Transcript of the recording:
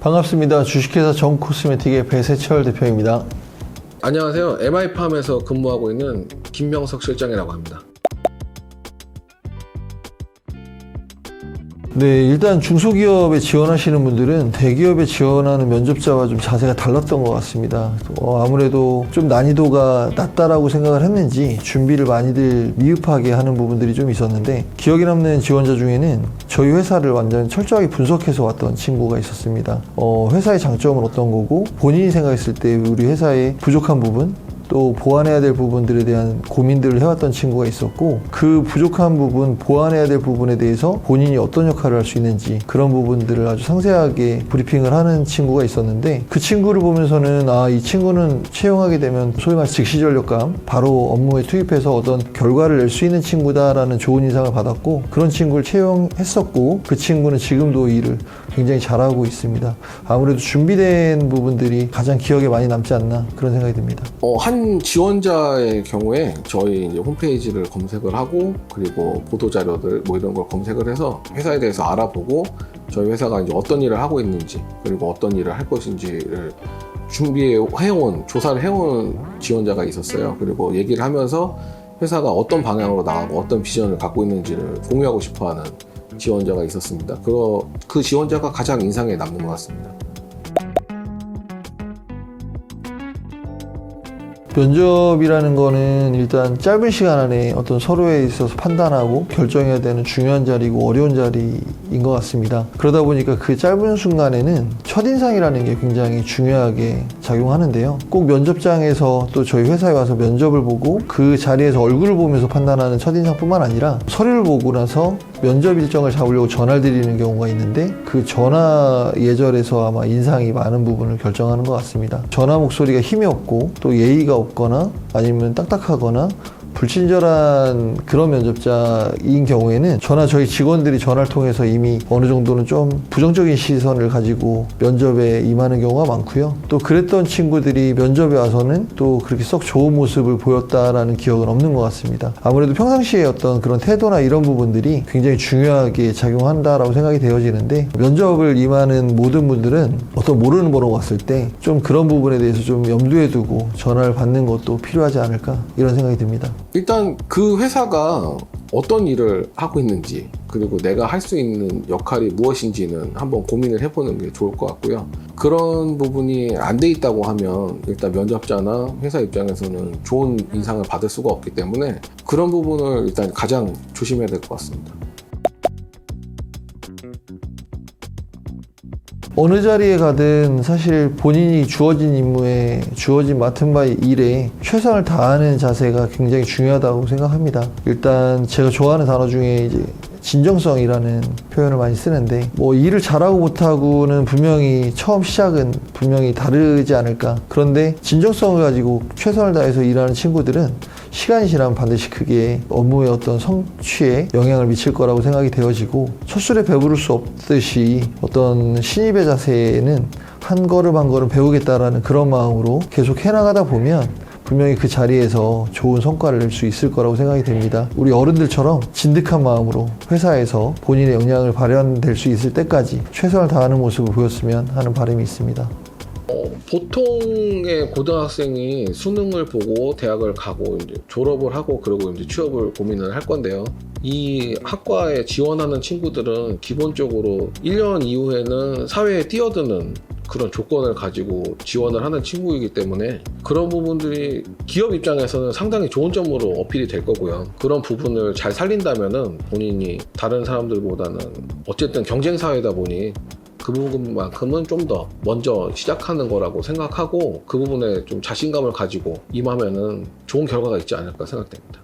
반갑습니다. 주식회사 정코스메틱의 배세철 대표입니다. 안녕하세요. MI팜에서 근무하고 있는 김명석 실장이라고 합니다. 네, 일단 중소기업에 지원하시는 분들은 대기업에 지원하는 면접자와 좀 자세가 달랐던 것 같습니다. 아무래도 좀 난이도가 낮다라고 생각을 했는지 준비를 많이들 미흡하게 하는 부분들이 좀 있었는데, 기억에 남는 지원자 중에는 저희 회사를 완전 철저하게 분석해서 왔던 친구가 있었습니다. 회사의 장점은 어떤 거고, 본인이 생각했을 때 우리 회사의 부족한 부분, 또 보완해야 될 부분들에 대한 고민들을 해왔던 친구가 있었고, 그 부족한 부분, 보완해야 될 부분에 대해서 본인이 어떤 역할을 할 수 있는지 그런 부분들을 아주 상세하게 브리핑을 하는 친구가 있었는데, 그 친구를 보면서는 이 친구는 채용하게 되면 소위 말해서 즉시 전력감, 바로 업무에 투입해서 어떤 결과를 낼 수 있는 친구다라는 좋은 인상을 받았고, 그런 친구를 채용했었고, 그 친구는 지금도 일을 굉장히 잘하고 있습니다. 아무래도 준비된 부분들이 가장 기억에 많이 남지 않나, 그런 생각이 듭니다. 한 지원자의 경우에 저희 이제 홈페이지를 검색을 하고, 그리고 보도자료들 이런 걸 검색을 해서 회사에 대해서 알아보고, 저희 회사가 이제 어떤 일을 하고 있는지, 그리고 어떤 일을 할 것인지를 준비해온, 조사를 해온 지원자가 있었어요. 그리고 얘기를 하면서 회사가 어떤 방향으로 나가고 어떤 비전을 갖고 있는지를 공유하고 싶어하는 지원자가 있었습니다. 그 지원자가 가장 인상에 남는 것 같습니다. 면접이라는 거는 일단 짧은 시간 안에 어떤 서로에 있어서 판단하고 결정해야 되는 중요한 자리고 어려운 자리인 것 같습니다. 그러다 보니까 그 짧은 순간에는 첫인상이라는 게 굉장히 중요하게 작용하는데요. 꼭 면접장에서 또 저희 회사에 와서 면접을 보고 그 자리에서 얼굴을 보면서 판단하는 첫인상뿐만 아니라, 서류를 보고 나서 면접 일정을 잡으려고 전화를 드리는 경우가 있는데, 그 전화 예절에서 아마 인상이 많은 부분을 결정하는 것 같습니다. 전화 목소리가 힘이 없고 또 예의가 없거나 아니면 딱딱하거나 불친절한 그런 면접자인 경우에는 저희 직원들이 전화를 통해서 이미 어느 정도는 좀 부정적인 시선을 가지고 면접에 임하는 경우가 많고요. 또 그랬던 친구들이 면접에 와서는 또 그렇게 썩 좋은 모습을 보였다라는 기억은 없는 것 같습니다. 아무래도 평상시에 어떤 그런 태도나 이런 부분들이 굉장히 중요하게 작용한다라고 생각이 되어지는데, 면접을 임하는 모든 분들은 어떤 모르는 번호가 왔을 때 좀 그런 부분에 대해서 좀 염두에 두고 전화를 받는 것도 필요하지 않을까, 이런 생각이 듭니다. 일단 그 회사가 어떤 일을 하고 있는지, 그리고 내가 할 수 있는 역할이 무엇인지는 한번 고민을 해보는 게 좋을 것 같고요. 그런 부분이 안 돼 있다고 하면 일단 면접자나 회사 입장에서는 좋은 인상을 받을 수가 없기 때문에, 그런 부분을 일단 가장 조심해야 될 것 같습니다. 어느 자리에 가든 사실 본인이 주어진 임무에, 주어진 맡은 바의 일에 최선을 다하는 자세가 굉장히 중요하다고 생각합니다. 일단 제가 좋아하는 단어 중에 이제 진정성이라는 표현을 많이 쓰는데, 일을 잘하고 못하고는 분명히 처음 시작은 분명히 다르지 않을까. 그런데 진정성을 가지고 최선을 다해서 일하는 친구들은 시간이 지나면 반드시 그게 업무의 어떤 성취에 영향을 미칠 거라고 생각이 되어지고, 첫 술에 배부를 수 없듯이 어떤 신입의 자세는 한 걸음 한 걸음 배우겠다라는 그런 마음으로 계속 해나가다 보면 분명히 그 자리에서 좋은 성과를 낼 수 있을 거라고 생각이 됩니다. 우리 어른들처럼 진득한 마음으로 회사에서 본인의 역량을 발현될 수 있을 때까지 최선을 다하는 모습을 보였으면 하는 바람이 있습니다. 보통의 고등학생이 수능을 보고 대학을 가고 이제 졸업을 하고 그러고 이제 취업을 고민을 할 건데요. 이 학과에 지원하는 친구들은 기본적으로 1년 이후에는 사회에 뛰어드는 그런 조건을 가지고 지원을 하는 친구이기 때문에, 그런 부분들이 기업 입장에서는 상당히 좋은 점으로 어필이 될 거고요. 그런 부분을 잘 살린다면은 본인이 다른 사람들보다는 어쨌든 경쟁 사회다 보니 그 부분만큼은 좀 더 먼저 시작하는 거라고 생각하고, 그 부분에 좀 자신감을 가지고 임하면은 좋은 결과가 있지 않을까 생각됩니다.